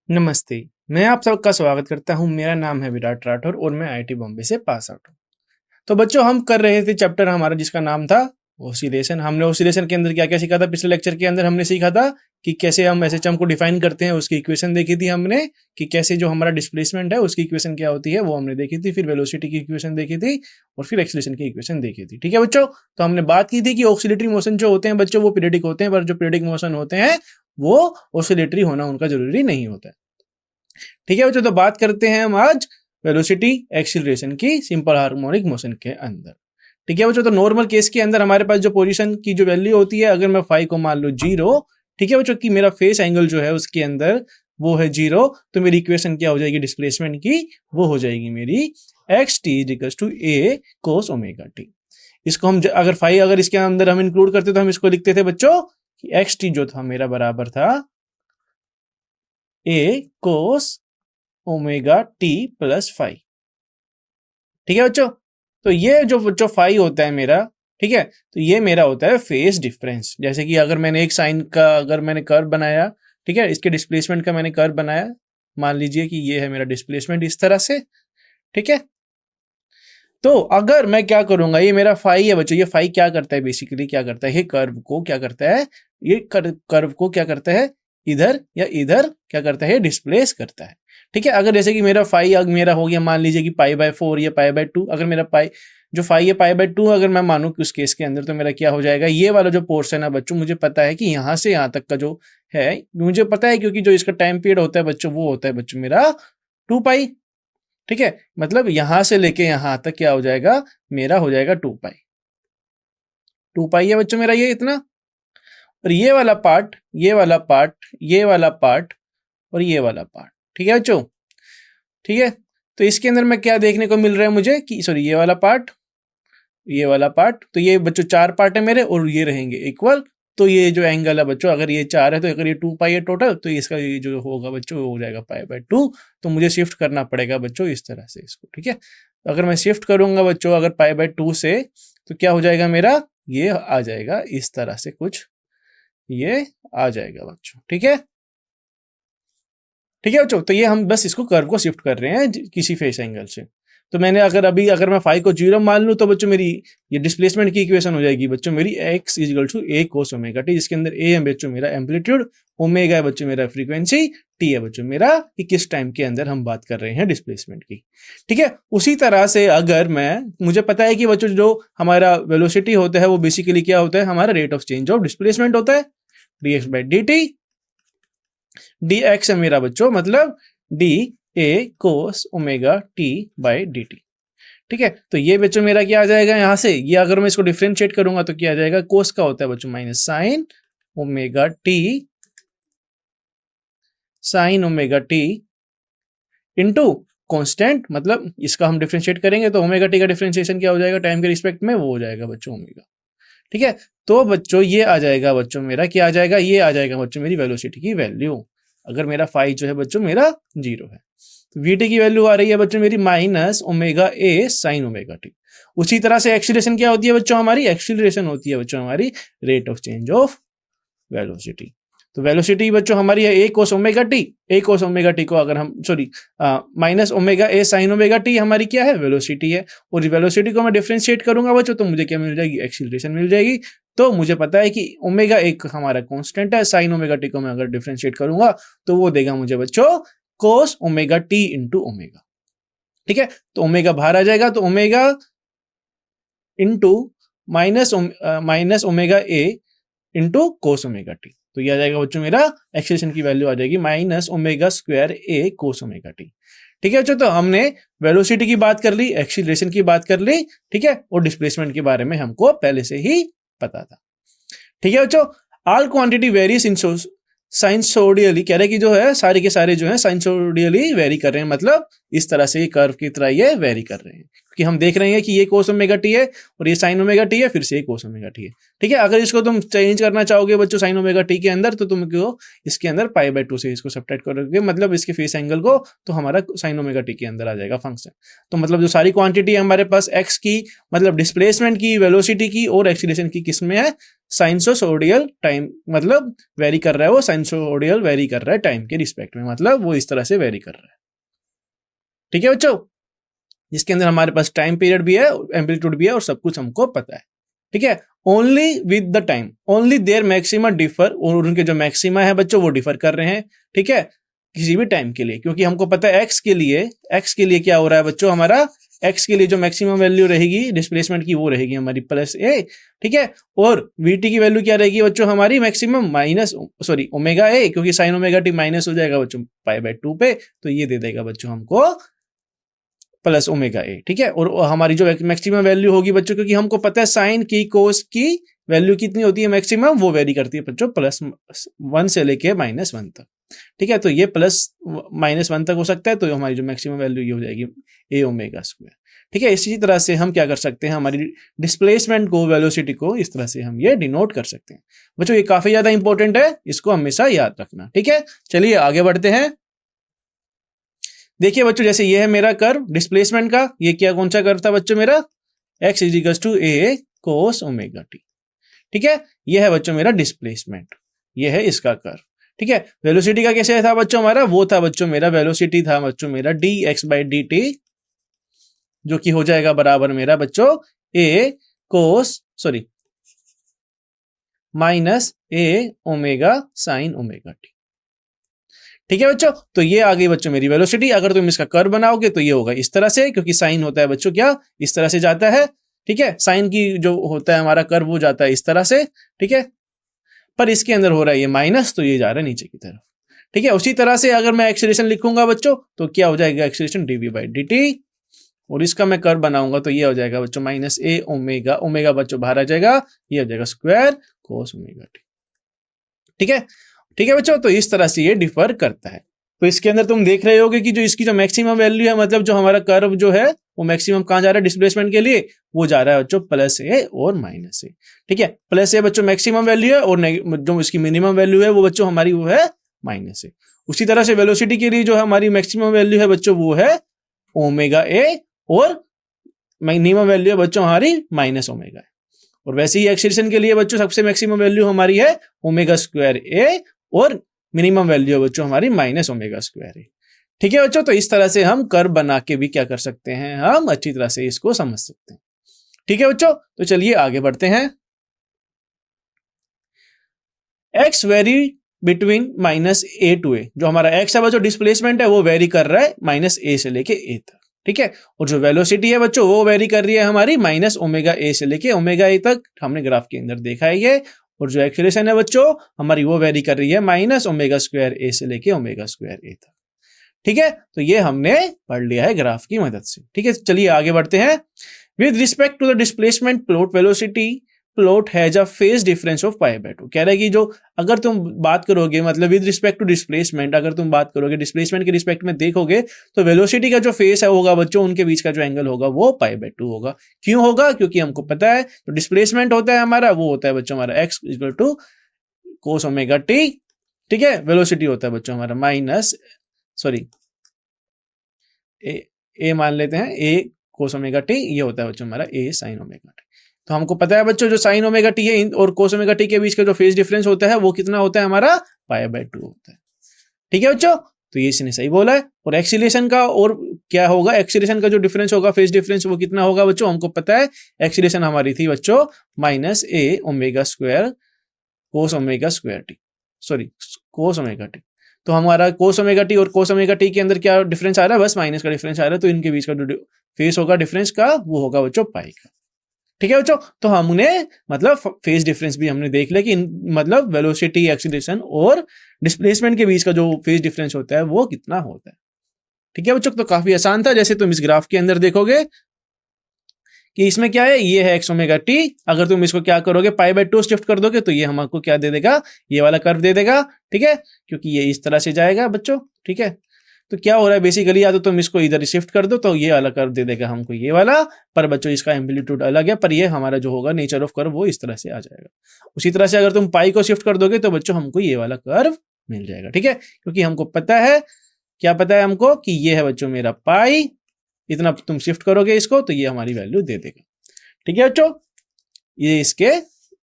नमस्ते, मैं आप सबका स्वागत करता हूँ। मेरा नाम है विराट राठौर और मैं आईआईटी बॉम्बे से पास आउट हूँ। तो बच्चों, हम कर रहे थे चैप्टर हमारा जिसका नाम था ऑसिलेशन। हमने ऑसिलेशन के अंदर क्या-क्या सीखा था? पिछले लेक्चर के अंदर हमने सीखा था कि कैसे हम एसएचएम को डिफाइन करते हैं, उसकी इक्वेशन देखी थी हमने कि कैसे जो हमारा डिस्प्लेसमेंट है उसकी इक्वेशन क्या होती है वो हमने देखी थी। फिर वेलोसिटी की इक्वेशन देखी थी और फिर एक्सीलरेशन की इक्वेशन देखी थी। ठीक है बच्चों? तो हमने बात की थी कि ऑक्सीलेटरी मोशन जो होते हैं बच्चों वो पीरियडिक होते हैं, पर जो पीरियडिक मोशन होते हैं वो ऑसिलेटरी होना उनका जरूरी नहीं होता है। ठीक है बच्चों, तो बात करते हैं हम आज वेलोसिटी एक्सीलरेशन की सिंपल हार्मोनिक मोशन के अंदर। ठीक है बच्चों, तो नॉर्मल केस के अंदर हमारे पास जो पोजीशन की जो वैल्यू होती है, अगर मैं फाई को मान लो 0, ठीक है बच्चों, कि मेरा फेस एंगल जो है उसके अंदर वो है 0, तो मेरी इक्वेशन क्या हो जाएगी डिस्प्लेसमेंट की? वो हो जाएगी मेरी x t equals to a cos omega t. इसको हम अगर फाई अगर इसके अंदर हम इंक्लूड करते तो हम इसको लिखते थे बच्चों कि एक्स टी जो था मेरा बराबर था A cos omega T plus five. ठीक है बच्चों, तो ये जो बच्चों फाइव होता है मेरा, ठीक है, तो ये मेरा होता है फेस डिफरेंस। जैसे कि अगर मैंने एक साइन का अगर मैंने कर्व बनाया, ठीक है, इसके डिस्प्लेसमेंट का मैंने कर्व बनाया, मान लीजिए कि ये है मेरा डिस्प्लेसमेंट इस तरह से। ठीक है, तो अगर मैं क्या करूंगा, ये मेरा फाई है बच्चों, ये फाई क्या करता है, बेसिकली क्या करता है, ये कर्व को क्या करता है, ये कर्व को क्या करता है, इधर या इधर क्या करता है, डिस्प्लेस करता है। ठीक है, अगर जैसे कि मेरा फाई अगर मेरा हो गया मान लीजिए कि पाई/4 या पाई/2, अगर मेरा पाई जो फाई है पाई/2 अगर मैं मानूं कि उस केस के अंदर, तो मेरा क्या हो जाएगा, ये वाला जो पोर्शन है बच्चों, मुझे पता है कि यहां से यहां तक का जो है मुझे पता है, क्योंकि जो इसका टाइम पीरियड होता है बच्चों वो होता है बच्चों मेरा 2 पाई। ठीक है, मतलब यहां से लेके यहां तक क्या हो जाएगा, मेरा हो जाएगा 2 पाई। 2 पाई है बच्चों मेरा ये इतना, और ये वाला पार्ट, ये वाला पार्ट, ये वाला पार्ट और ये वाला पार्ट। ठीक है बच्चों, ठीक है, तो इसके अंदर मैं क्या देखने को मिल रहा है मुझे कि सॉरी ये वाला पार्ट, ये वाला पार्ट, तो ये बच्चों 4 पार्ट है मेरे और ये रहेंगे इक्वल। तो ये जो एंगल है बच्चों, अगर ये 4 है तो अगर ये 2 पाई है टोटल, तो इसका ये जो होगा बच्चों वो हो जाएगा पाई/2। तो मुझे शिफ्ट करना पड़ेगा बच्चों इस तरह से इसको। ठीक है, अगर मैं शिफ्ट करूंगा बच्चों अगर पाई/2 से, तो क्या हो जाएगा मेरा, ये आ जाएगा इस तरह से कुछ, ये आ जाएगा बच्चों। ठीक है, ठीक है बच्चों, तो ये हम बस इसको कर्व को शिफ्ट कर रहे हैं किसी फेस एंगल से। तो मैंने अगर मैं फाई को 0 मान लूं, तो बच्चों मेरी ये डिस्प्लेसमेंट की इक्वेशन हो जाएगी बच्चों मेरी x is equal to a cos omega t, जिसके अंदर ए है बच्चों मेरा एम्पलीट्यूड, ओमेगा है बच्चों मेरा फ्रीक्वेंसी, टी है बच्चों मेरा कि किस टाइम के अंदर हम बात कर रहे हैं डिस्प्लेसमेंट की। ठीक है, उसी तरह से अगर मुझे पता है कि बच्चों जो हमारा वेलोसिटी होता है वो बेसिकली क्या होता है, हमारा rate of change of displacement होता है, dx by D T. D x है मेरा बच्चों मतलब D A cos omega T by D T. ठीक है, तो ये बच्चों मेरा क्या आ जाएगा यहां से, ये अगर मैं इसको डिफ्रेंशिएट करूंगा तो क्या आ जाएगा, कोस का होता है बच्चों minus sign omega T, sign omega T into constant, मतलब इसका हम डिफ्रेंशिएट करेंगे तो ओमेगा टी का डिफ्रेंशिएशन क्या हो जाएगा टाइम के रिस्पेक्ट में, वो हो जाएगा बच्चों ओमेगा। ठीक है, तो बच्चों ये आ जाएगा बच्चों मेरा क्या आ जाएगा, ये आ जाएगा बच्चों मेरी वेलोसिटी की वैल्यू, अगर मेरा फाई जो है बच्चों मेरा 0 है। तो वीटी की वैल्यू आ रही है बच्चों मेरी minus omega A sign omega T. उसी तरह से एक्सीलरेशन क्या होती है बच्चों हमारी, एक्सीलरेशन होती है बच्चों हमारी rate of change of velocity. तो वेलोसिटी बच्चों हमारी है ए कोस ओमेगा टी, ए कोस ओमेगा टी को अगर हम sorry minus omega A sign omega T हमारी क्या है, वेलोसिटी है, और वेलोसिटी को मैं डिफरेंशिएट करूंगा बच्चों तो मुझे क्या मिल जाएगी, एक्सीलरेशन मिल जाएगी। तो मुझे पता है कि ओमेगा एक हमारा कांस्टेंट है, साइन ओमेगा टी को मैं अगर डिफरेंशिएट करूंगा तो वो देगा मुझे बच्चों कोस ओमेगा टी इंटू ओमेगा। ठीक है, तो ओमेगा बाहर आ जाएगा, तो omega into minus omega A into cos omega T, तो ये आ जाएगा बच्चों मेरा एक्सीलरेशन की वैल्यू आ जाएगी माइनस ओमेगा स्क्वायर ए कोस ओमेगा टी। ठीक है बच्चों, तो हमने वेलोसिटी की बात कर ली, एक्सीलरेशन की बात कर ली, ठीक है, और डिस्प्लेसमेंट के बारे में हमको पहले से ही पता था। ठीक है बच्चों, ऑल क्वांटिटी वेरीज इन साइंसोडियली, कह रहे कि जो है सारे के सारे जो है साइंसोडियली वेरी कर रहे हैं, मतलब इस तरह से कर्व की तरह ये वेरी कर रहे हैं, कि हम देख रहे हैं कि ये कोस ओमेगा टी है और ये साइन ओमेगा टी है, फिर से ये कोस ओमेगा टी है। ठीक है, अगर इसको तुम चेंज करना चाहोगे बच्चों साइन ओमेगा टी के अंदर, तो तुमको इसके अंदर पाई/2 से इसको सब्ट्रैक्ट करोगे, मतलब इसके फेस एंगल को, तो हमारा साइन ओमेगा टी के अंदर आ जाएगा फंक्शन। तो मतलब जो सारी क्वांटिटी हमारे पास एक्स की, मतलब डिस्प्लेसमेंट की, वेलोसिटी की और एक्सीलरेशन की किस में है, साइनसोइडल टाइम, मतलब वेरी कर रहा है वो, साइनसोइडल वेरी कर रहा है टाइम के रिस्पेक्ट में, मतलब वो इस तरह से वेरी कर रहा है। ठीक है बच्चों, जिसके अंदर हमारे पास टाइम पीरियड भी है, एम्पलीट्यूड भी है और सब कुछ हमको पता है। ठीक है, only with the time, only their maxima differ, और उनके जो मैक्सिमा है बच्चों वो डिफर कर रहे हैं। ठीक है, किसी भी टाइम के लिए, क्योंकि हमको पता है एक्स के लिए क्या हो रहा है बच्चों, हमारा एक्स के लिए जो मैक्सिमम वैल्यू रहेगी डिस्प्लेसमेंट की वो रहेगी हमारी प्लस ए। ठीक है, और वीटी की वैल्यू क्या रहेगी बच्चों हमारी मैक्सिमम माइनस ओमेगा ए, क्योंकि साइन ओमेगा टी माइनस हो जाएगा बच्चों पाई बाय 2 पे, तो ये दे देगा बच्चों हमको प्लस ओमेगा ए। ठीक है, और हमारी जो मैक्सिमम वैल्यू होगी बच्चों, क्योंकि हमको पता है साइन की कोस की वैल्यू कितनी होती है मैक्सिमम, वो वेरी करती है बच्चों +1 से लेके -1 तक। ठीक है, तो ये +-1 तक हो सकता है, तो हमारी जो मैक्सिमम वैल्यू ये हो जाएगी ए ओमेगा स्क्वायर। ठीक है, इसी तरह से हम क्या कर सकते हैं, हमारी डिस्प्लेसमेंट को, वेलोसिटी को इस तरह से हम ये डिनोट कर सकते हैं। बच्चों ये काफी ज्यादा इंपॉर्टेंट है, इसको हमेशा याद रखना। ठीक है, चलिए आगे बढ़ते हैं। देखिए बच्चों, जैसे ये है मेरा कर्व डिस्प्लेसमेंट का, ये क्या कौन सा कर्व था बच्चों मेरा, x = a cos omega t. ठीक है, ये है बच्चों मेरा डिस्प्लेसमेंट, ये है इसका कर्व। ठीक है, वेलोसिटी का कैसे था बच्चों हमारा, वो था बच्चों मेरा, वेलोसिटी था बच्चों मेरा dx/dt, जो कि हो जाएगा बराबर मेरा बच्चों a omega sin omega t. ठीक है बच्चों, तो ये आ गई बच्चों मेरी वेलोसिटी। अगर तुम इसका कर्व बनाओगे तो ये होगा इस तरह से, क्योंकि साइन होता है बच्चों क्या, इस तरह से जाता है। ठीक है, साइन की जो होता है हमारा कर्व वो जाता है इस तरह से। ठीक है, पर इसके अंदर हो रहा है ये माइनस, तो ये जा रहा है नीचे की तरफ। ठीक है, उसी तरह से अगर मैं एक्सीलरेशन लिखूंगा बच्चों, तो क्या हो जाएगा एक्सीलरेशन dv/dt, और इसका मैं कर्व बनाऊंगा तो ये हो जाएगा बच्चों -a ओमेगा, ओमेगा बच्चों बाहर आ जाएगा, ये हो जाएगा स्क्वायर cos ओमेगा टी। ठीक है, ठीक है बच्चों, तो इस तरह से ये डिफर करता है। तो इसके अंदर तुम देख रहे होगे कि जो इसकी जो मैक्सिमम वैल्यू है, मतलब जो हमारा कर्व जो है वो मैक्सिमम कहां जा रहा है डिस्प्लेसमेंट के लिए, वो जा रहा है बच्चों +a और -a। ठीक है, +a बच्चों मैक्सिमम वैल्यू है, और जो इसकी मिनिमम वैल्यू है वो बच्चों हमारी वो है -a। उसी तरह से वेलोसिटी के लिए जो हमारी मैक्सिमम वैल्यू है बच्चों वो है ओमेगा ए, और मिनिमम वैल्यू है बच्चों हमारी -ओमेगा। और वैसे ही एक्सीलरेशन के लिए बच्चों सबसे मैक्सिमम वैल्यू हमारी है ओमेगा²a, और मिनिमम वैल्यू है बच्चों हमारी -ओमेगा²a। ठीक है बच्चों, तो इस तरह से हम कर्व बना के भी क्या कर सकते हैं, हम अच्छी तरह से इसको समझ सकते हैं। ठीक है बच्चों, तो चलिए आगे बढ़ते हैं। x very between -a to a, जो हमारा x है बच्चों डिस्प्लेसमेंट है वो वेरी कर रहा है -a से लेके a तक। ठीक है, और जो वेलोसिटी है बच्चों वो वेरी कर रही है हमारी -ओमेगा-a से लेके ओमेगा-a तक, हमने ग्राफ के अंदर देखा है ये। और जो एक्सीलरेशन है बच्चों हमारी वो वेरी कर रही है -ओमेगा²a से लेके ओमेगा²a तक। ठीक है, तो ये हमने पढ़ लिया है ग्राफ की मदद से। ठीक है, चलिए आगे बढ़ते हैं। With respect to the displacement plot, velocity plot has a phase difference of π/2। कह रहा है कि जो अगर तुम बात करोगे, मतलब विद रिस्पेक्ट टू डिस्प्लेसमेंट, अगर तुम बात करोगे डिस्प्लेसमेंट के रिस्पेक्ट में देखोगे, तो वेलोसिटी का जो फेस है होगा बच्चों, उनके बीच का जो एंगल होगा वो π/2 होगा। क्यों होगा, क्योंकि हमको पता है जो डिस्प्लेसमेंट होता है हमारा वो होता है बच्चों हमारा x = cos ओमेगा टी। ठीक है, वेलोसिटी होता है बच्चों हमारा ए मान लेते हैं a cos ओमेगा टी, ये होता है बच्चों हमारा a sin ओमेगा टी। तो हमको पता है बच्चों जो साइन ओमेगा टी है और cos ओमेगा टी के बीच का जो फेज डिफरेंस होता है वो कितना होता है हमारा π/2 होता है। ठीक है बच्चों, तो ये इसने सही बोला है। और एक्सीलरेशन का और क्या होगा, एक्सीलरेशन का जो डिफरेंस होगा फेज डिफरेंस वो कितना होगा बच्चों, हमको पता है एक्सीलरेशन हमारी थी बच्चों -a omega cos omega T, cos omega T. तो हमारा cos ओमेगा टी और cos ओमेगा टी के अंदर क्या डिफरेंस आ रहा है, बस माइनस का डिफरेंस आ रहा है, तो इनके बीच का जो फेस होगा डिफरेंस का वो होगा बच्चों पाई का। ठीक है बच्चों, तो हमने मतलब फेज डिफरेंस भी हमने देख लिया कि मतलब वेलोसिटी, एक्सीलरेशन और डिस्प्लेसमेंट के बीच का जो फेज डिफरेंस होता है वो कितना होता है। ठीक है बच्चों, तो काफी आसान था। जैसे तुम इस ग्राफ के अंदर देखोगे कि इसमें क्या है, ये है x ओमेगा टी, अगर तुम इसको क्या करोगे π/2 शिफ्ट कर दोगे तो ये हमको क्या दे देगा, ये वाला कर्व दे देगा। ठीक है, क्योंकि ये इस तरह से जाएगा बच्चों। ठीक है, तो क्या हो रहा है बेसिकली, या तो तुम इसको इधर शिफ्ट कर दो तो ये वाला कर्व दे देगा हमको ये वाला, पर बच्चों इसका एम्पलीट्यूड अलग है, पर ये हमारा जो होगा नेचर ऑफ कर्व वो इस तरह से आ जाएगा। उसी तरह से अगर तुम पाई को शिफ्ट कर दोगे तो बच्चों हमको ये वाला कर्व मिल जाएगा। ठीक है, क्योंकि हमको पता है, क्या पता है हमको कि ये है बच्चों मेरा पाई, इतना तुम शिफ्ट करोगे इसको तो ये हमारी वैल्यू दे देगा। ठीक है बच्चों, ये इसके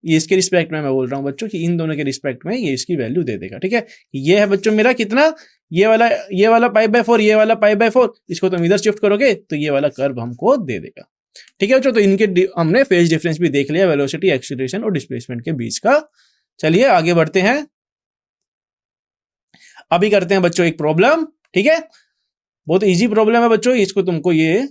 ये इसके रिस्पेक्ट में मैं बोल रहा हूँ बच्चों कि इन दोनों के रिस्पेक्ट में ये इसकी वैल्यू दे देगा। ठीक है, ये है बच्चों मेरा कितना, ये वाला π/4, ये वाला π/4, इसको तुम इधर शिफ्ट करोगे तो ये वाला कर्व हमको दे देगा। ठीक है बच्चों, तो इनके हमने फेज डिफरेंस भी देख लिया वेलोसिटी, एक्सीलरेशन और डिस्प्लेसमेंट के बीच का। चलिए आगे बढ़ते हैं, अभी करते हैं बच्चों एक प्रॉब्लम। ठीक है, बहुत इजी प्रॉब्लम है बच्चों, इसको तुमको ये,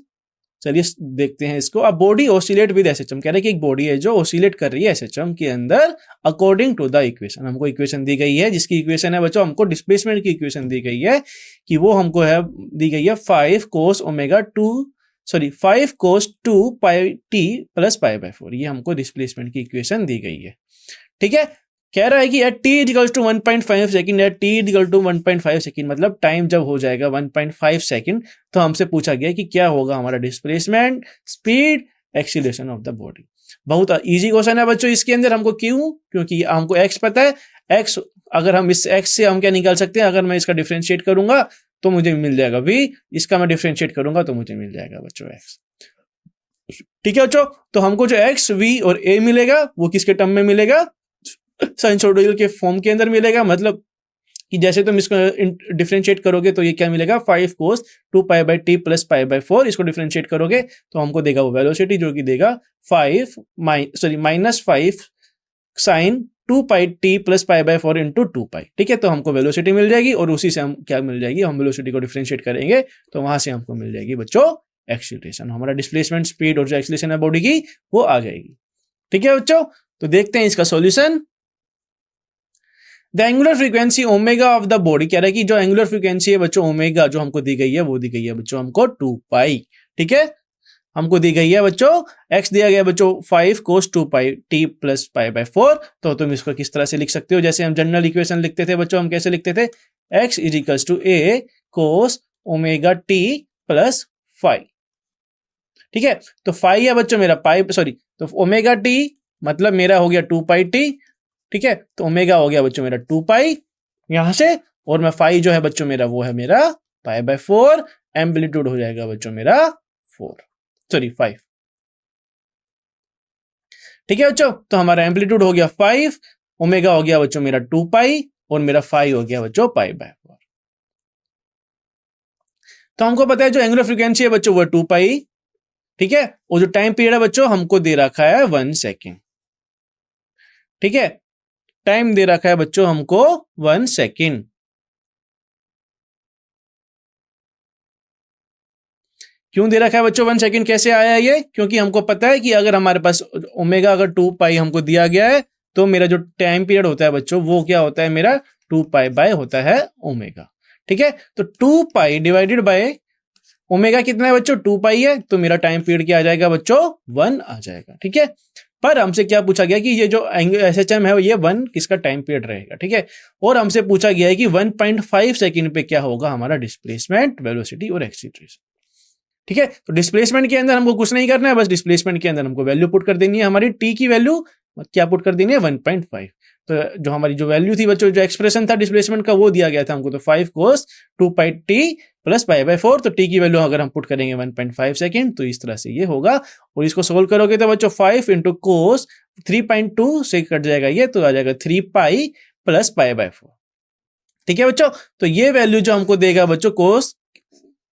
चलिए देखते हैं इसको। अब बॉडी ऑसिलेट विद एसएचएम, कह रहे हैं कि एक बॉडी है जो ऑसिलेट कर रही है एसएचएम के अंदर अकॉर्डिंग टू द इक्वेशन। हमको इक्वेशन दी गई है, जिसकी इक्वेशन है बच्चों, हमको डिस्प्लेसमेंट की इक्वेशन दी गई है कि वो हमको है दी गई है 5 cos 2 pi t प्लस π/4, ये हमको डिस्प्लेसमेंट की इक्वेशन दी गई है। ठीक है, कह रहा है कि at t equal to 1.5 second, at t equal to 1.5 second, मतलब टाइम जब हो जाएगा 1.5 सेकंड, तो हमसे पूछा गया कि क्या होगा हमारा displacement, speed, acceleration of the body. बहुत इजी क्वेश्चन है बच्चों इसके अंदर। हमको क्योंकि हमको x पता है, x अगर हम इस x से हम क्या निकाल सकते हैं, अगर मैं इसका डिफरेंशिएट करूंगा तो मुझे मिल जाएगा v, इसका मैं डिफरेंशिएट करूंगा तो मुझे मिल जाएगा बच्चों x। ठीक है बच्चों, तो हमको जो x, v और a मिलेगा वो किसके टर्म में मिलेगा, साइनसोइडल के फॉर्म के अंदर मिलेगा। मतलब कि जैसे तुम इसको डिफरेंशिएट करोगे तो ये क्या मिलेगा, 5 cos 2 pi/t प्लस π/4, इसको डिफरेंशिएट करोगे तो हमको देगा वो वेलोसिटी, जो कि देगा -5 sin 2 pi t plus π/4 into 2 pi। ठीक है, तो हमको वेलोसिटी मिल जाएगी और उसी से हम क्या मिल जाएगी, हम वेलोसिटी को डिफरेंशिएट करेंगे तो वहां से हमको मिल जाएगी बच्चों एक्सीलरेशन। हमारा डिस्प्लेसमेंट, स्पीड और जो एक्सीलरेशन है बॉडी की वो आ जाएगी। ठीक है बच्चों, तो देखते हैं इसका solution. The angular frequency omega of the body, कह रहा है कि जो एंगुलर फ्रीक्वेंसी है बच्चों ओमेगा जो हमको दी गई है वो दी गई है बच्चों हमको 2 पाई। ठीक है, हमको दी गई है बच्चों x दिया गया बच्चों 5 cos 2 pi t प्लस π/4। तो तुम इसको किस तरह से लिख सकते हो, जैसे हम जनरल इक्वेशन लिखते थे बच्चों, हम कैसे लिखते थे, x is equals to a cos omega t plus phi। ठीक है, तो phi है बच्चों मेरा तो ओमेगा t मतलब मेरा हो गया 2 pi t। ठीक है, तो ओमेगा हो गया बच्चों मेरा 2 पाई यहां से, और मैं फाई जो है बच्चों मेरा वो है मेरा π/4, एम्पलीट्यूड हो जाएगा बच्चों मेरा 5। ठीक है बच्चों, तो हमारा एम्पलीट्यूड हो गया 5, ओमेगा हो गया बच्चों मेरा 2 पाई और मेरा फाई हो गया बच्चों π/4। तो हमको पता है जो एंगुलर फ्रीक्वेंसी है बच्चों वो 2 पाई। ठीक है, और जो टाइम पीरियड है बच्चों हमको दे रखा है 1 सेकेंड। ठीक है, टाइम दे रखा है बच्चों हमको 1 सेकेंड। क्यों दे रखा है बच्चों 1 सेकेंड, कैसे आया ये, क्योंकि हमको पता है कि अगर हमारे पास ओमेगा अगर 2 पाई हमको दिया गया है तो मेरा जो टाइम पीरियड होता है बच्चों वो क्या होता है मेरा 2 पाई बाय होता है ओमेगा। ठीक है, तो 2 पाई डिवाइडेड बाय ओमेगा कितना है बच्चों 2 पाई है, तो मेरा टाइम पीरियड क्या आ जाएगा बच्चों 1 आ जाएगा। ठीक है, पर हमसे क्या पूछा गया कि ये जो एसएचएम है ये 1 किसका टाइम पीरियड रहेगा। ठीक है, और हमसे पूछा गया है कि 1.5 सेकंड पे क्या होगा हमारा डिस्प्लेसमेंट, वेलोसिटी और एक्सीलरेशन। ठीक है, तो डिस्प्लेसमेंट के अंदर हमको कुछ नहीं करना है, बस डिस्प्लेसमेंट के अंदर हमको वैल्यू पुट कर देनी है, हमारी टी की वैल्यू क्या पुट कर देनी है 1.5। तो जो हमारी जो वैल्यू थी बच्चों, जो एक्सप्रेशन था डिस्प्लेसमेंट का वो दिया गया था हमको, तो 5 cos 2 pi t प्लस π/4, तो t की वैल्यू अगर हम पुट करेंगे 1.5 सेकेंड तो इस तरह से ये होगा। और इसको सोल्व करोगे तो बच्चों 5 इंटू कोस 3.2 से कट जाएगा ये, तो आ जाएगा 3 पाई प्लस π/4। ठीक है बच्चों, तो ये वैल्यू जो हमको देगा बच्चों कोस,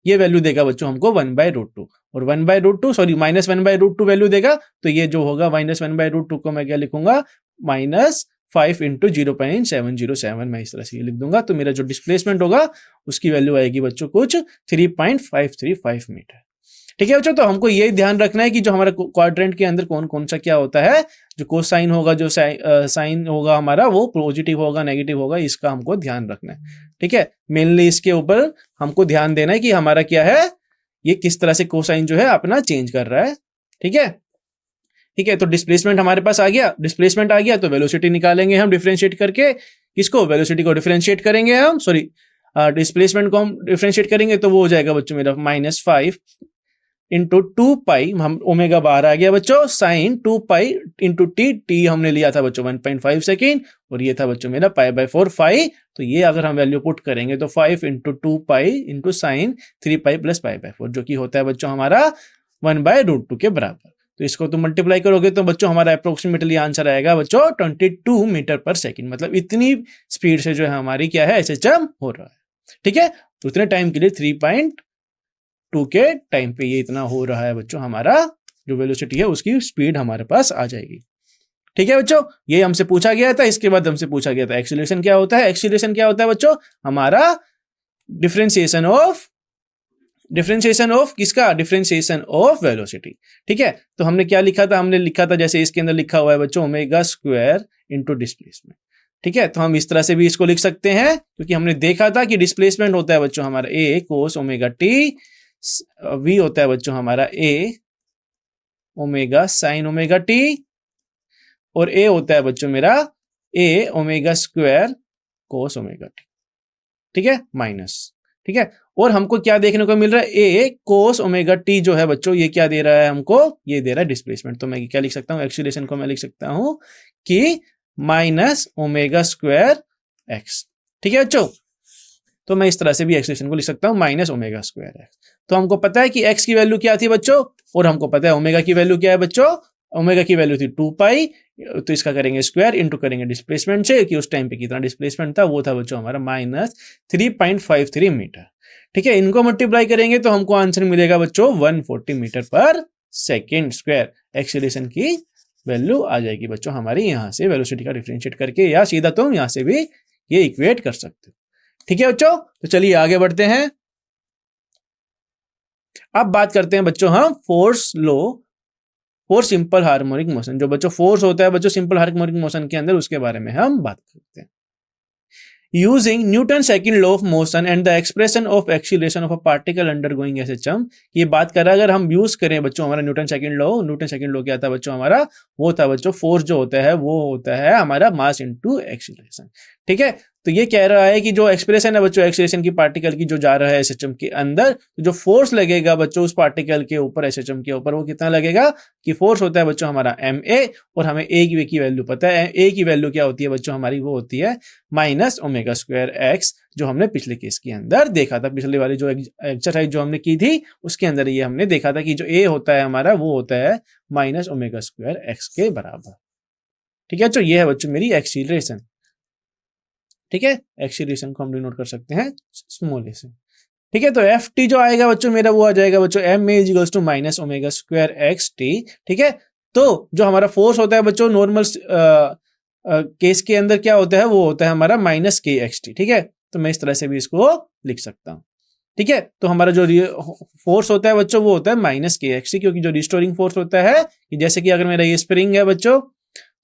ये वैल्यू देगा बच्चों हमको 1/√2 और -1/√2 वैल्यू देगा, तो ये जो होगा -1/√2 को मैं क्या लिखूंगा -5 इंटू 0.707, मैं इस तरह से ये लिख दूंगा। तो मेरा जो डिस्प्लेसमेंट होगा उसकी वैल्यू आएगी बच्चों कुछ 3.535 मीटर। ठीक है बच्चों, तो हमको ये ध्यान रखना है कि जो हमारा क्वाड्रेंट के अंदर कौन कौन सा क्या होता है, जो कोसाइन होगा, जो साइन होगा हमारा वो पॉजिटिव होगा, नेगेटिव होगा, इसका हमको ध्यान रखना है। ठीक है, मेनली इसके ऊपर हमको ध्यान देना है कि हमारा क्या है, ये किस तरह से कोसाइन जो है अपना चेंज कर रहा है। ठीक है, ठीक है, तो डिस्प्लेसमेंट हमारे पास आ गया, डिस्प्लेसमेंट आ गया तो वेलोसिटी निकालेंगे हम डिफरेंशिएट करके, किसको, वेलोसिटी को डिफरेंशिएट करेंगे हम, डिस्प्लेसमेंट को हम डिफरेंशिएट करेंगे तो वो हो जाएगा बच्चों मेरा -5 इंटू 2 पाई, हम ओमेगा बाहर आ गया बच्चों, साइन 2 पाई इंटू टी हमने लिया था बच्चों 1.5 सेकेंड और ये था बच्चों मेरा π/4 फाई। तो ये अगर हम वैल्यू पुट करेंगे तो 5 into 2 pi into sine 3 pi plus π/4 जो कि होता है बच्चों हमारा 1/√2 के बराबर। तो इसको तुम मल्टीप्लाई करोगे तो बच्चों हमारा अप्रोक्सीमेटली आंसर आएगा बच्चों 22 मीटर पर सेकंड। मतलब इतनी स्पीड से जो है हमारी क्या है एसएचएम हो रहा है। ठीक है, तो उतने टाइम के लिए 3.2 के टाइम पे ये इतना हो रहा है बच्चों, हमारा जो वेलोसिटी है उसकी स्पीड हमारे पास आ जाएगी। ठीक है बच्चों, ये हमसे पूछा गया था। इसके बाद हमसे पूछा गया था एक्सीलरेशन क्या होता है। एक्सीलरेशन क्या होता है बच्चों, हमारा डिफरेंशिएशन ऑफ किसका, डिफरेंशिएशन ऑफ वेलोसिटी। ठीक है, तो हमने क्या लिखा था, हमने लिखा था जैसे इसके अंदर लिखा हुआ है बच्चों ओमेगा स्क्वायर इनटू डिस्प्लेसमेंट। ठीक है, तो हम इस तरह से भी इसको लिख सकते हैं, क्योंकि हमने देखा था कि डिस्प्लेसमेंट होता है बच्चों हमारा A cos omega t, v होता है बच्चों हमारा A omega sine omega T, और ए होता है बच्चों मेरा A omega square cos omega t. ठीक है, माइनस। ठीक है, और हमको क्या देखने को मिल रहा है, ए कोस ओमेगा टी जो है बच्चों ये क्या दे रहा है हमको, ये दे रहा है डिस्प्लेसमेंट। तो मैं क्या लिख सकता हूँ, एक्सीलरेशन को मैं लिख सकता हूं कि माइनस ओमेगा स्क्वायर एक्स। ठीक है बच्चों, तो मैं इस तरह से भी एक्सीलरेशन को लिख सकता हूं माइनस ओमेगा स्क्वायर एक्स। तो हमको पता है कि एक्स की वैल्यू क्या थी बच्चों, और हमको पता है ओमेगा की वैल्यू क्या है बच्चों, ओमेगा की वैल्यू थी 2 पाई, तो इसका करेंगे स्क्वायर इनटू करेंगे डिस्प्लेसमेंट से, कि उस टाइम पे कितना डिस्प्लेसमेंट था, वो था बच्चों हमारा माइनस 3.53 मीटर। ठीक है, इनको मल्टीप्लाई करेंगे तो हमको आंसर मिलेगा बच्चों 140 मीटर पर सेकेंड स्क्वायर। एक्सीलरेशन की वैल्यू आ जाएगी बच्चों हमारी यहाँ से वेलोसिटी का डिफरेंशिएट करके, या सीधा तुम यहाँ से भी ये इक्वेट कर सकते हो। ठीक है बच्चों, तो चलिए आगे बढ़ते हैं। अब बात करते हैं बच्चों हम force low for simple harmonic motion. जो बच्चों फोर्स होता है बच्चों सिंपल हार्मोनिक मोशन के अंदर, उसके बारे में हम बात करते हैं। Using Newton second law of motion and the expression of acceleration of a particle undergoing SHM. ये बात कर रहा है, अगर हम यूज करें बच्चों हमारा न्यूटन सेकंड लॉ क्या था बच्चों हमारा, वो था बच्चों फोर्स जो होता है वो होता है हमारा मास इनटू एक्सीलरेशन। ठीक है, तो ये कह रहा है कि जो एक्सप्रेशन है बच्चों एक्सीलरेशन की पार्टिकल की जो जा रहा है एसएचएम के अंदर, तो जो फोर्स लगेगा बच्चों उस पार्टिकल के ऊपर एसएचएम के ऊपर, वो कितना लगेगा, कि फोर्स होता है बच्चों हमारा ma, और हमें ए की वैल्यू पता है। ए की वैल्यू क्या होती है बच्चों हमारी, वो होती है माइनस ओमेगा स्क्वायर एक्स, जो हमने पिछले केस के अंदर देखा था। पिछले वाली जो एक्सरसाइज जो हमने की थी उसके अंदर ये हमने देखा था कि जो ए होता है हमारा वो होता है माइनस ओमेगा स्क्वायर एक्स के बराबर। ठीक है, तो ये है बच्चों मेरी एक्सीलरेशन। ठीक है, एक्सीलरेशन को हम डिनोट कर सकते हैं स्मॉल ए से। ठीक है, तो एफ टी जो आएगा बच्चों मेरा वो आ जाएगा बच्चों m a equals to minus omega square x t. ठीक है, तो जो हमारा फोर्स होता है बच्चों नॉर्मल केस के अंदर क्या होता है, वो होता है हमारा माइनस के एक्स टी। ठीक है, तो मैं इस तरह से भी इसको लिख सकता हूँ। ठीक है, तो हमारा जो फोर्स होता है बच्चों वो होता है माइनस के एक्स टी, क्योंकि जो रिस्टोरिंग फोर्स होता है, जैसे कि अगर मेरा ये स्प्रिंग है बच्चों,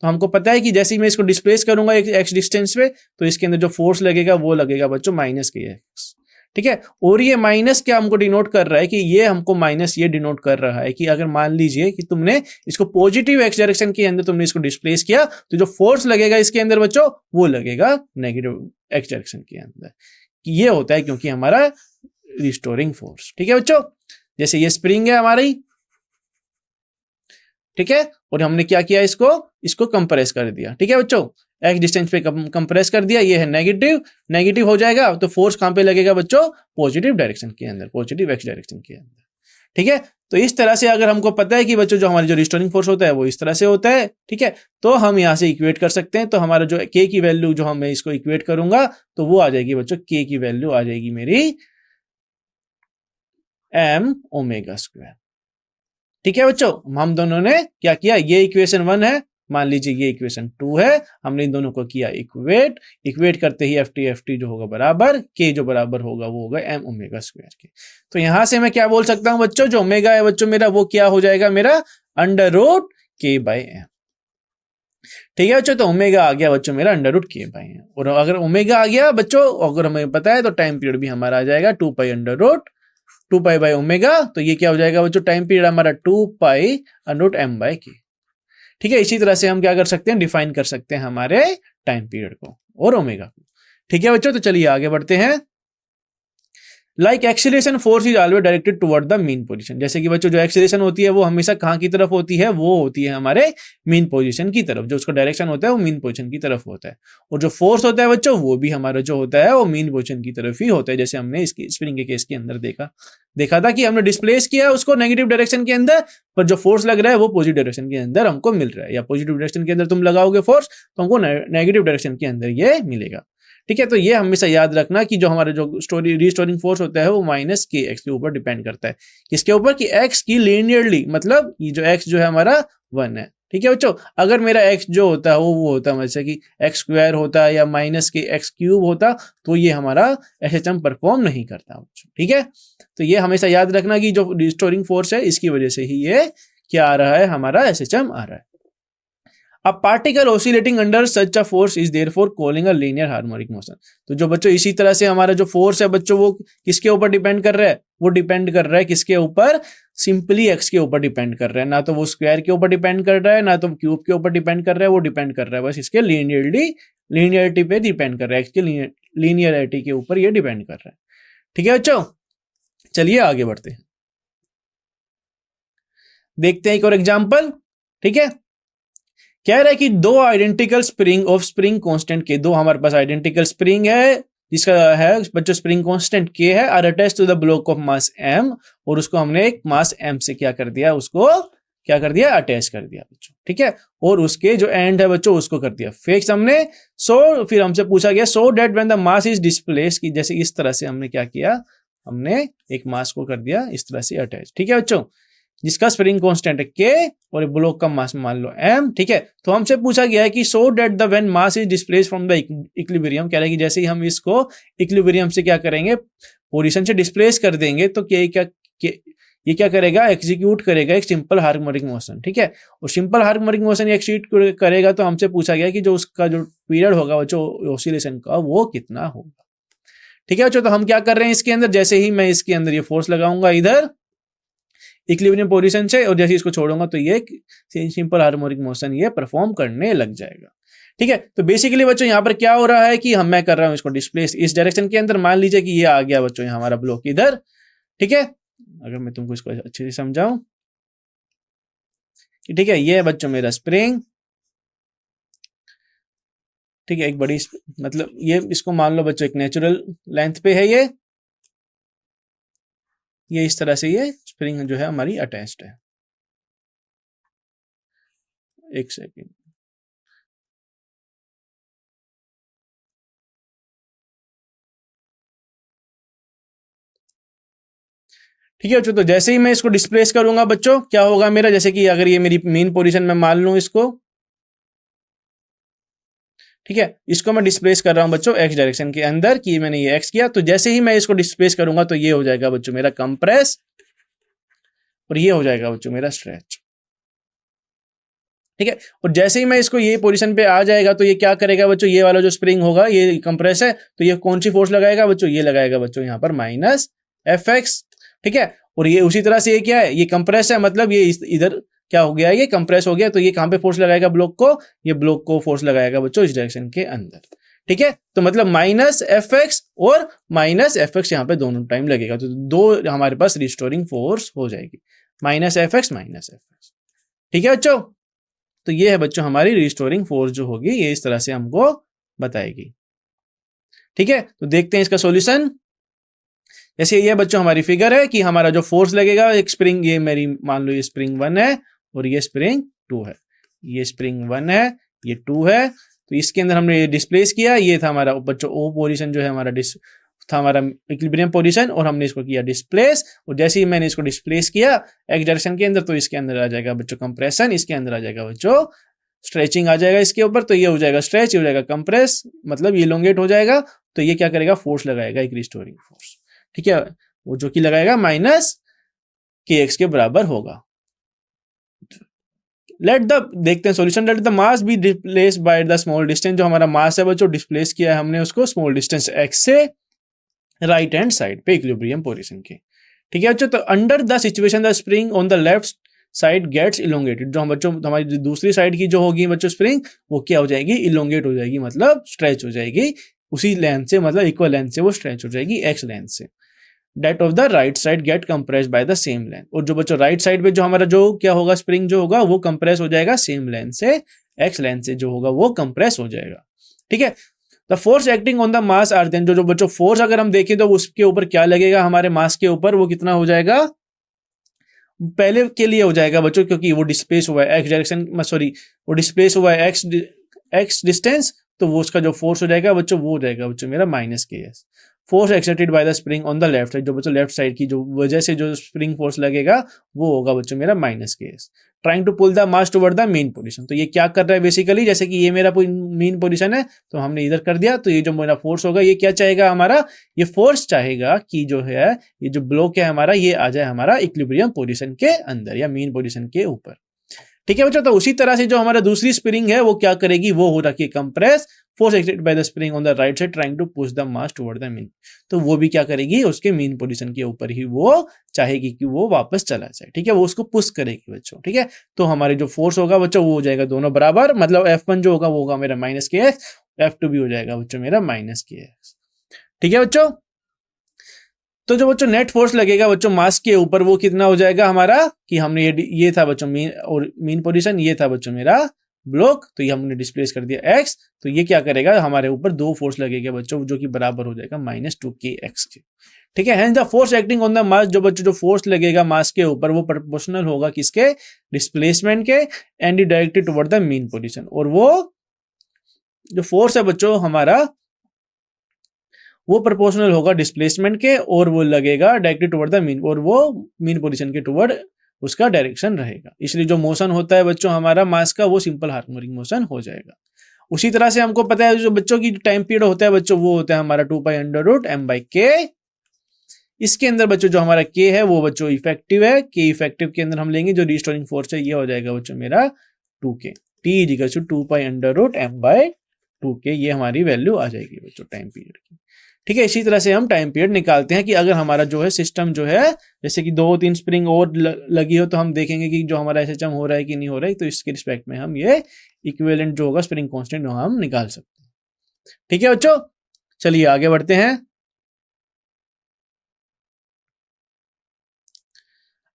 तो हमको पता है कि जैसे ही मैं इसको डिस्प्लेस करूंगा एक एक्स डिस्टेंस पे, तो इसके अंदर जो फोर्स लगेगा वो लगेगा बच्चों माइनस के एक्स। ठीक है, और ये माइनस क्या हमको डिनोट कर रहा है, कि ये हमको माइनस ये डिनोट कर रहा है कि अगर मान लीजिए कि तुमने इसको पॉजिटिव एक्स डायरेक्शन के अंदर तुमने इसको डिस्प्लेस किया, तो जो फोर्स लगेगा इसके अंदर बच्चों वो लगेगा नेगेटिव एक्स डायरेक्शन के अंदर। ये होता है क्योंकि हमारा रिस्टोरिंग फोर्स। ठीक है बच्चों, जैसे ये स्प्रिंग है हमारी, ठीक है, और हमने क्या किया, इसको कंप्रेस कर दिया। ठीक है बच्चों, एक्स डिस्टेंस पे कंप्रेस कर दिया, ये है नेगेटिव हो जाएगा, तो फोर्स कहां पे लगेगा बच्चों, पॉजिटिव डायरेक्शन के अंदर, पॉजिटिव एक्स डायरेक्शन के अंदर। ठीक है, तो इस तरह से अगर हमको पता है कि बच्चों जो हमारी जो रिस्टोरिंग फोर्स होता है वो इस तरह से होता है, ठीक है, तो हम यहां से इक्वेट कर सकते हैं। तो हमारा जो के की वैल्यू जो हम इसको इक्वेट करूंगा तो वो आ जाएगी बच्चों, के की वैल्यू आ जाएगी मेरी एम ओमेगा स्क्वायर। ठीक है बच्चों, हम दोनों ने क्या किया, ये इक्वेशन 1 है, मान लीजिए ये इक्वेशन 2 है, हमने इन दोनों को किया इक्वेट करते ही एफ टी जो होगा बराबर के, जो बराबर होगा वो होगा एम ओमेगा स्क्वायर के। तो यहां से मैं क्या बोल सकता हूं बच्चों, जो ओमेगा है बच्चों मेरा वो क्या हो जाएगा मेरा अंडर रूट के बाई एम। ठीक है बच्चों, तो ओमेगा आ गया बच्चों मेरा अंडर रूट के बाई एम, और अगर ओमेगा आ गया बच्चों, अगर हमें पता है तो टाइम पीरियड भी हमारा आ जाएगा 2 pi under root 2 pi by omega, तो ये क्या हो जाएगा बच्चों, टाइम पीरियड हमारा 2 pi under root m by k. ठीक है, इसी तरह से हम क्या कर सकते हैं, डिफाइन कर सकते हैं हमारे टाइम पीरियड को और ओमेगा को। ठीक है बच्चों, तो चलिए आगे बढ़ते हैं। Like acceleration force is always directed toward the mean position. जैसे कि बच्चों जो एक्सीलरेशन होती है वो हमेशा कहाँ की तरफ होती है, वो होती है हमारे मीन पोजीशन की तरफ, जो उसका डायरेक्शन होता है वो मीन पोजीशन की तरफ होता है। और जो फोर्स होता है बच्चों वो भी हमारा जो होता है वो मीन पोजीशन की तरफ ही होता है। जैसे हमने इसकी स्प्रिंग के केस के अंदर देखा था कि हमने डिस्प्लेस किया उसको नेगेटिव डायरेक्शन के अंदर, पर जो फोर्स लग रहा है वो पॉजिटिव डायरेक्शन के अंदर हमको मिल रहा है, या पॉजिटिव डायरेक्शन के अंदर तुम लगाओगे फोर्स तो हमको नेगेटिव डायरेक्शन के अंदर ये मिलेगा। ठीक है, तो ये हमेशा याद रखना कि जो हमारा जो रीस्टोरिंग फोर्स होता है वो माइनस के एक्स के ऊपर डिपेंड करता है। किसके ऊपर? कि एक्स की लीनियरली, मतलब ये जो एक्स जो है हमारा 1 है। ठीक है बच्चों, अगर मेरा एक्स जो होता है वो होता है जैसे कि एक्स स्क्वायर होता है या माइनस के एक्स क्यूब होता, तो ये हमारा एसएचएम परफॉर्म नहीं करता बच्चों। ठीक है, तो ये हमेशा याद रखना कि जो रीस्टोरिंग फोर्स है इसकी वजह से ही ये क्या आ रहा है, हमारा एसएचएम आ रहा है। A particle oscillating under such a force is therefore calling a linear harmonic motion। तो जो बच्चों इसी तरह से हमारा जो फोर्स है बच्चों वो किसके ऊपर डिपेंड कर रहा है? वो डिपेंड कर रहा है किसके ऊपर? सिंपली एक्स के ऊपर डिपेंड कर रहा है, ना तो वो स्क्वायर के ऊपर डिपेंड कर रहा है, ना तो क्यूब के ऊपर डिपेंड कर रहा है, वो डिपेंड कर रहा है बस इसके लीनियरिटी पे डिपेंड कर रहा है, एक्स के लीनियरिटी के ऊपर ये डिपेंड कर रहा है। ठीक है बच्चों, चलिए आगे बढ़ते हैं, देखते हैं एक और एग्जाम्पल। ठीक है, कह रहा है कि दो identical spring of spring constant के, दो हमारे पास आइडेंटिकल स्प्रिंग है जिसका है बच्चों स्प्रिंग कांस्टेंट के है, are attached to the block of mass m, और उसको हमने एक मास m से क्या कर दिया, उसको क्या कर दिया, अटैच कर दिया बच्चों। ठीक है, और उसके जो एंड है बच्चों उसको कर दिया फिक्स हमने। सो फिर हमसे पूछा गया so that when the mass is displace, की जैसे इस तरह से हमने क्या किया, हमने एक मास को कर दिया इस तरह से अटैच। ठीक है बच्चों, जिसका स्प्रिंग कांस्टेंट है के और ब्लॉक का मास मान लो m। ठीक है, तो हमसे पूछा गया है कि so that the when mass is displaced from the equilibrium, कह रहा है कि जैसे ही हम इसको इक्विलिब्रियम से क्या करेंगे, पोजीशन से डिस्प्लेस कर देंगे, तो ये क्या करेगा, एग्जीक्यूट करेगा एक सिंपल हार्मोनिक मोशन। ठीक है, और सिंपल हार्मोनिक मोशन एग्जीक्यूट करेगा, तो हमसे पूछा गया कि जो उसका जो पीरियड होगा बच्चों ऑसिलेशन का वो कितना होगा। ठीक है बच्चों, तो हम क्या कर रहे हैं इसके अंदर, जैसे ही मैं इसके अंदर ये फोर्स लगाऊंगा इधर इक्विलिब्रियम पोजीशन से, और जैसे इसको छोड़ूंगा तो ये सिंपल हार्मोनिक मोशन ये परफॉर्म करने लग जाएगा। ठीक है, तो बेसिकली बच्चों यहाँ पर क्या हो रहा है कि मैं कर रहा हूँ इसको डिस्प्लेस इस डायरेक्शन के अंदर, मान लीजिए कि ये आ गया बच्चों हमारा ब्लॉक इधर। ठीक है, अगर मैं तुमको इसको अच्छे से समझाऊं, ठीक है, ये है बच्चों मेरा स्प्रिंग। ठीक है, एक बड़ी मतलब ये इसको मान लो बच्चों एक नेचुरल लेंथ पे है, ये इस तरह से ये स्प्रिंग जो है हमारी अटैच्ड है। एक सेकेंड, ठीक है बच्चों, तो जैसे ही मैं इसको डिस्प्लेस करूंगा बच्चों क्या होगा मेरा, जैसे कि अगर ये मेरी मेन पोजीशन में मान लूं इसको, ठीक है, इसको मैं डिस्प्लेस कर रहा हूं बच्चों एक्स डायरेक्शन के अंदर, कि मैंने ये एक्स किया, तो जैसे ही मैं इसको डिस्प्लेस करूंगा तो ये हो जाएगा बच्चों मेरा कंप्रेस, और ये हो जाएगा बच्चों मेरा स्ट्रेच। ठीक है, और जैसे ही मैं इसको ये पोजीशन पे आ जाएगा तो ये क्या करेगा बच्चों, ये वाला जो स्प्रिंग होगा ये कंप्रेस है, तो ये कौन सी फोर्स लगाएगा बच्चों, ये लगाएगा बच्चों यहाँ पर माइनस Fx। ठीक है, और ये उसी तरह से ये क्या है, ये कंप्रेस है, मतलब ये इधर क्या हो गया, ये कंप्रेस हो गया, तो ये कहां पे फोर्स लगाएगा, ब्लॉक को, ये ब्लॉक को फोर्स लगाएगा बच्चों इस डायरेक्शन के अंदर। ठीक है, तो मतलब माइनस Fx और माइनस Fx यहाँ पे दोनों टाइम लगेगा, तो दो हमारे पास रिस्टोरिंग फोर्स हो जाएगी, माइनस Fx माइनस Fx। ठीक है बच्चों, तो ये है बच्चों हमारी रिस्टोरिंग फोर्स जो होगी ये इस तरह से हमको बताएगी। ठीक है, तो देखते हैं इसका सॉल्यूशन। जैसे ये बच्चों हमारी फिगर है कि हमारा जो फोर्स लगेगा एक स्प्रिंग, ये मेरी मान लो ये स्प्रिंग 1 है और ये स्प्रिंग 2 है, ये स्प्रिंग 1 है ये 2 है, तो इसके अंदर हमने ये डिस्प्लेस किया, ये था हमारा बच्चों ओ पोजीशन जो है हमारा था हमारा इक्विलिब्रियम पोजीशन, और हमने इसको किया डिस्प्लेस, और जैसे ही मैंने इसको डिस्प्लेस किया एक्स डायरेक्शन के अंदर, तो इसके अंदर आ जाएगा बच्चों कंप्रेशन, इसके अंदर आ जाएगा बच्चों स्ट्रेचिंग आ जाएगा इसके ऊपर, तो ये हो जाएगा स्ट्रेच, ये हो जाएगा कंप्रेस, मतलब इलोंगेट हो जाएगा, तो ये क्या करेगा, फोर्स लगाएगा एक रिस्टोरिंग फोर्स। ठीक है, वो जो कि लगाएगा माइनस के एक्स के बराबर होगा। देखते हैं solution. Let the mass be displaced by the small distance, जो हमारा मास है बच्चों डिस्प्लेस किया है हमने उसको स्मॉल डिस्टेंस एक्स से राइट हैंड साइड पे इक्विलिब्रियम पोजीशन के। ठीक है बच्चों, तो under the situation the spring on the left side gets elongated, जो हम बच्चों हमारी दूसरी साइड की जो होगी बच्चों स्प्रिंग वो क्या हो जाएगी, इलोंगेट हो जाएगी, मतलब स्ट्रेच हो जाएगी उसी लेंथ से, मतलब इक्वल लेंथ से वो स्ट्रेच हो जाएगी एक्स लेंथ से। That of the right side get compressed by the same length. और जो बच्चों राइट साइड पे जो हमारा जो क्या होगा स्प्रिंग जो होगा वो कंप्रेस हो जाएगा सेम लेंथ से, एक्स लेंथ से जो होगा वो कंप्रेस हो जाएगा। ठीक है, the force acting on the mass are then, जो बच्चों फोर्स अगर हम देखें तो उसके ऊपर क्या लगेगा हमारे मास के ऊपर, वो कितना हो जाएगा, पहले के लिए हो जाएगा बच्चों, क्योंकि वो डिस्प्लेस हुआ है एक्स डायरेक्शन, सॉरी वो डिस्प्लेस हुआ है एक्स डिस्टेंस, तो वो उसका जो फोर्स हो जाएगा बच्चों वो हो जाएगा बच्चों मेरा minus k S. Force exerted by the spring on the left side, जो बच्चों लेफ्ट साइड की जो वजह से जो स्प्रिंग फोर्स लगेगा वो होगा बच्चों मेरा minus k s. Trying to pull the mass toward the mean position, तो ये क्या कर रहा है बेसिकली, जैसे कि ये मेरा मेन पोजीशन है तो हमने इधर कर दिया, तो ये जो मेरा फोर्स होगा ये क्या चाहेगा हमारा, ये फोर्स चाहेगा कि जो है ये जो ब्लॉक है हमारा ये आ जाए हमारा इक्विलिब्रियम पोजीशन के अंदर या मेन पोजीशन के ऊपर। ठीक है बच्चों, तो उसी तरह से जो हमारा दूसरी स्प्रिंग है वो क्या करेगी, वो हो रखी है compress, force acted by the spring on the right side trying to push the mass toward the mean, तो वो भी क्या करेगी उसके मीन पोजीशन के ऊपर ही वो चाहेगी कि वो वापस चला जाए। ठीक है, वो उसको पुश करेगी बच्चों। ठीक है, तो हमारे जो फोर्स होगा बच्चों वो हो जाएगा दोनों बराबर, मतलब F1 जो होगा वो होगा मेरा माइनस के एक्स, F2 भी हो जाएगा बच्चों मेरा माइनस के एक्स। ठीक है बच्चों, तो जो बच्चों नेट फोर्स लगेगा बच्चों मास के ऊपर वो कितना हो जाएगा हमारा, कि हमने ये था बच्चों मीन, और मीन पोजीशन ये था बच्चों मेरा ब्लॉक, तो ये हमने डिस्प्लेस कर दिया x, तो ये क्या करेगा हमारे ऊपर दो फोर्स लगेगा बच्चों जो कि बराबर हो जाएगा -2kx के। ठीक है, hence the force acting on the मास, जो बच्चों जो फोर्स लगेगा मास के ऊपर वो प्रोपोर्शनल होगा किसके, डिस्प्लेसमेंट के, and directed toward the mean position, और वो जो फोर्स है बच्चों हमारा वो प्रोपोर्शनल होगा डिस्प्लेसमेंट के, और वो लगेगा डायरेक्टेड टुवर्ड द मीन, और वो मीन पोजीशन के टुवर्ड उसका डायरेक्शन रहेगा। इसलिए जो मोशन होता है बच्चों हमारा मास का वो सिंपल हार्मोनिक मोशन हो जाएगा। उसी तरह से हमको पता है जो बच्चों की टाइम पीरियड होता है बच्चों वो होता है हमारा 2π√m/k। इसके अंदर बच्चों जो हमारा k है वो बच्चों इफेक्टिव है, k इफेक्टिव के अंदर हम लेंगे जो रिस्टोरिंग फोर्स है ये हो जाएगा बच्चों मेरा 2k, t = 2π√m/2k, ये हमारी वैल्यू आ जाएगी बच्चों टाइम पीरियड की। ठीक है, इसी तरह से हम टाइम पीरियड निकालते हैं कि अगर हमारा जो है सिस्टम जो है जैसे कि 2-3 स्प्रिंग और लगी हो तो हम देखेंगे कि जो हमारा एसएचएम हो रहा है कि नहीं हो रहा है, तो इसके रिस्पेक्ट में हम ये इक्विवेलेंट जो होगा स्प्रिंग कांस्टेंट हम निकाल सकते हैं। ठीक है बच्चों, चलिए आगे बढ़ते हैं।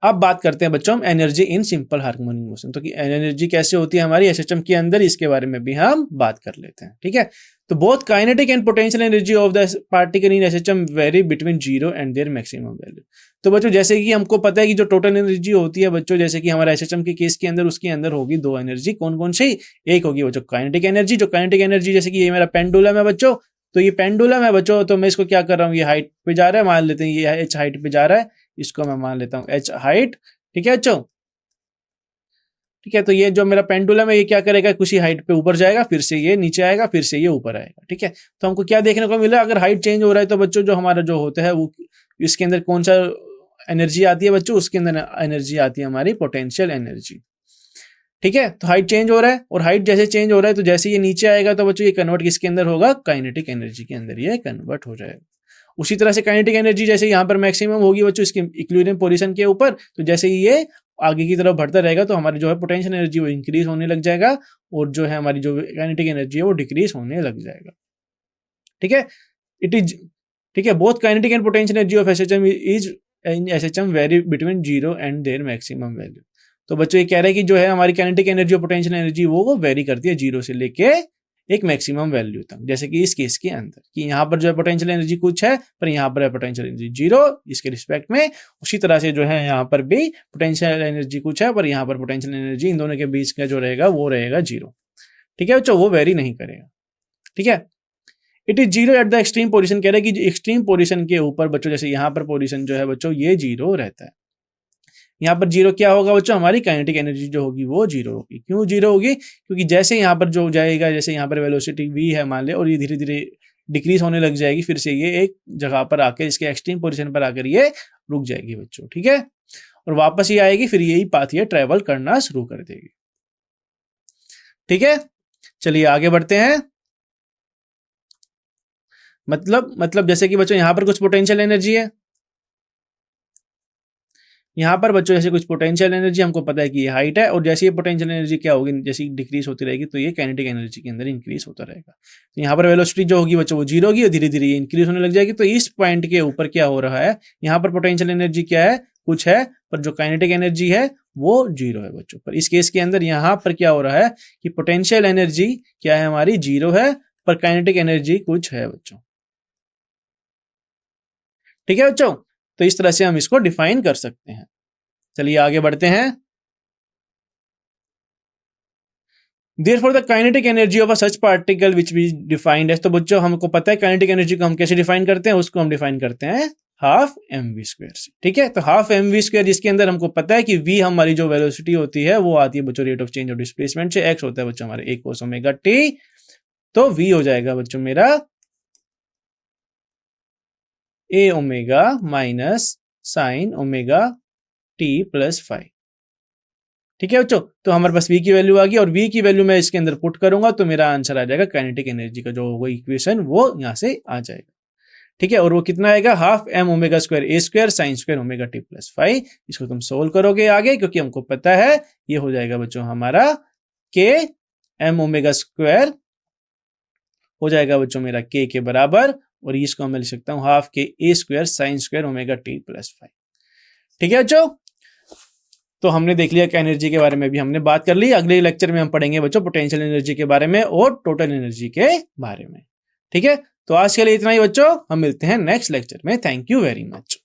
अब बात करते हैं बच्चों हम energy in simple harmonic motion, तो कि एनर्जी कैसे होती है हमारी एसएचएम के अंदर, इसके बारे में भी हम बात कर लेते हैं। ठीक है, तो both kinetic and potential energy of the particle in SHM vary between 0 and their maximum value. तो बच्चों जैसे कि हमको पता है कि जो टोटल एनर्जी होती है बच्चों, जैसे कि हमारा एसएचएम के केस के अंदर उसके अंदर होगी दो एनर्जी, कौन कौन सी, एक होगी बच्चों काइनेटिक एनर्जी, जो काइनेटिक एनर्जी जैसे कि ये मेरा पेंडुलम है बच्चों, तो ये पेंडुलम है बच्चों, तो मैं इसको क्या कर रहा हूँ, ये हाइट पे जा रहा है, मान लेते हैं ये h हाइट पे जा रहा है, इसको मैं मान लेता हूँ h हाइट। ठीक है बच्चों, ठीक है, तो ये जो मेरा पेंडुलम है ये क्या करेगा, कुछ ही हाइट पे ऊपर जाएगा, फिर से ये नीचे आएगा, फिर से ये ऊपर आएगा। ठीक है, तो हमको क्या देखने को मिला, अगर हाइट चेंज हो रहा है तो बच्चों जो हमारा जो होता है वो इसके अंदर कौन सा एनर्जी आती है बच्चों, उसके अंदर एनर्जी आती है हमारी पोटेंशियल एनर्जी। ठीक है, तो हाइट चेंज हो रहा है, और हाइट जैसे चेंज हो रहा है तो जैसे ये नीचे आएगा तो बच्चों ये कन्वर्ट किसके अंदर होगा, काइनेटिक एनर्जी के अंदर ये कन्वर्ट हो जाएगा। उसी तरह से काइनेटिक एनर्जी जैसे यहाँ पर मैक्सिमम होगी बच्चों इसके इक्विलिब्रियम पोजीशन के ऊपर, तो जैसे ये आगे की तरफ बढ़ता रहेगा तो हमारी जो है पोटेंशियल एनर्जी वो इंक्रीज होने लग जाएगा, और जो है हमारी जो काइनेटिक एनर्जी है वो डिक्रीज होने लग जाएगा। ठीक है, इट इज, ठीक है, both kinetic and potential energy of SHM is in SHM vary between 0 and their maximum value. तो बच्चों ये कह रहे हैं कि जो है हमारी काइनेटिक एनर्जी और पोटेंशियल एनर्जी वो वेरी करती है 0 से लेके एक मैक्सिमम वैल्यू तक, जैसे कि इस केस के अंदर कि यहाँ पर जो है पोटेंशियल एनर्जी कुछ है पर यहाँ पर है पोटेंशियल एनर्जी 0 इसके रिस्पेक्ट में, उसी तरह से जो है यहाँ पर भी पोटेंशियल एनर्जी कुछ है पर यहाँ पर पोटेंशियल एनर्जी इन दोनों के बीच का जो रहेगा वो रहेगा 0। ठीक है बच्चों, वो वेरी नहीं करेगा। ठीक है, it is 0 at the extreme position, कह रहे हैं कि एक्सट्रीम पोजीशन के ऊपर बच्चों जैसे यहाँ पर पोजीशन जो है बच्चों ये 0 रहता है। यहाँ पर 0 क्या होगा बच्चों, हमारी काइनेटिक एनर्जी जो होगी वो 0 होगी। क्यों 0 होगी, क्योंकि जैसे यहाँ पर जो जाएगा, जैसे यहाँ पर वेलोसिटी v है मान ले, और ये धीरे धीरे डिक्रीज होने लग जाएगी, फिर से ये एक जगह पर आकर इसके एक्सट्रीम पोजीशन पर आकर ये रुक जाएगी बच्चों। ठीक है, और वापस ये आएगी, फिर यही पाथ ये ट्रेवल करना शुरू कर देगी। ठीक है, चलिए आगे बढ़ते हैं। मतलब जैसे कि बच्चों यहाँ पर कुछ पोटेंशियल एनर्जी है, यहाँ पर बच्चों जैसे कुछ पोटेंशियल एनर्जी हमको पता है कि ये हाइट है, और जैसे ये पोटेंशियल एनर्जी क्या होगी, जैसे डिक्रीज होती रहेगी तो ये काइनेटिक एनर्जी के अंदर इंक्रीज होता रहेगा। तो यहाँ पर वेलोसिटी जो होगी बच्चों वो जीरो होगी और धीरे धीरे ये इंक्रीज होने लग जाएगी। तो इस पॉइंट के ऊपर क्या हो रहा है, यहाँ पर पोटेंशियल एनर्जी क्या है, कुछ है, पर जो काइनेटिक एनर्जी है वो जीरो है बच्चों। पर इस केस के अंदर यहाँ पर क्या हो रहा है कि पोटेंशियल एनर्जी क्या है हमारी, जीरो है, पर काइनेटिक एनर्जी कुछ है बच्चों। ठीक है बच्चों, तो इस तरह से हम इसको डिफाइन कर सकते हैं। चलिए आगे बढ़ते हैं। Therefore the kinetic energy of a such particle which we defined as, तो बच्चों हमको पता है काइनेटिक एनर्जी को हम कैसे डिफाइन करते हैं, उसको हम डिफाइन करते हैं हाफ mv स्क्वायर से। ठीक है, तो हाफ mv स्क्वायर जिसके अंदर हमको पता है कि v हमारी जो वेलोसिटी होती है वो आती है बच्चों rate of change of displacement से, x होता है बच्चों हमारे a cos ओमेगा t, तो v हो जाएगा बच्चों मेरा a omega minus sine omega t plus five. ठीक है बच्चों, तो हमारे पास v की वैल्यू आ गई, और v की वैल्यू मैं इसके अंदर पुट करूंगा तो मेरा आंसर आ जाएगा काइनेटिक एनर्जी का जो होगा इक्वेशन, वो यहां से आ जाएगा। ठीक है, और वो कितना आएगा, half m omega square a square sine square omega t plus five. इसको तुम सोल्व करोगे आगे, क्योंकि हमको पता है ये हो जाएगा बच्चों हमारा k m ओमेगा स्क्वायर हो जाएगा बच्चों मेरा k के बराबर, और इसको मैं लिख सकता हूँ half k a square sine square omega t plus five. ठीक है बच्चों, तो हमने देख लिया कि एनर्जी के बारे में भी हमने बात कर ली। अगले लेक्चर में हम पढ़ेंगे बच्चों पोटेंशियल एनर्जी के बारे में और टोटल एनर्जी के बारे में। ठीक है, तो आज के लिए इतना ही बच्चों, हम मिलते हैं नेक्स्ट लेक्चर में। Thank you very much.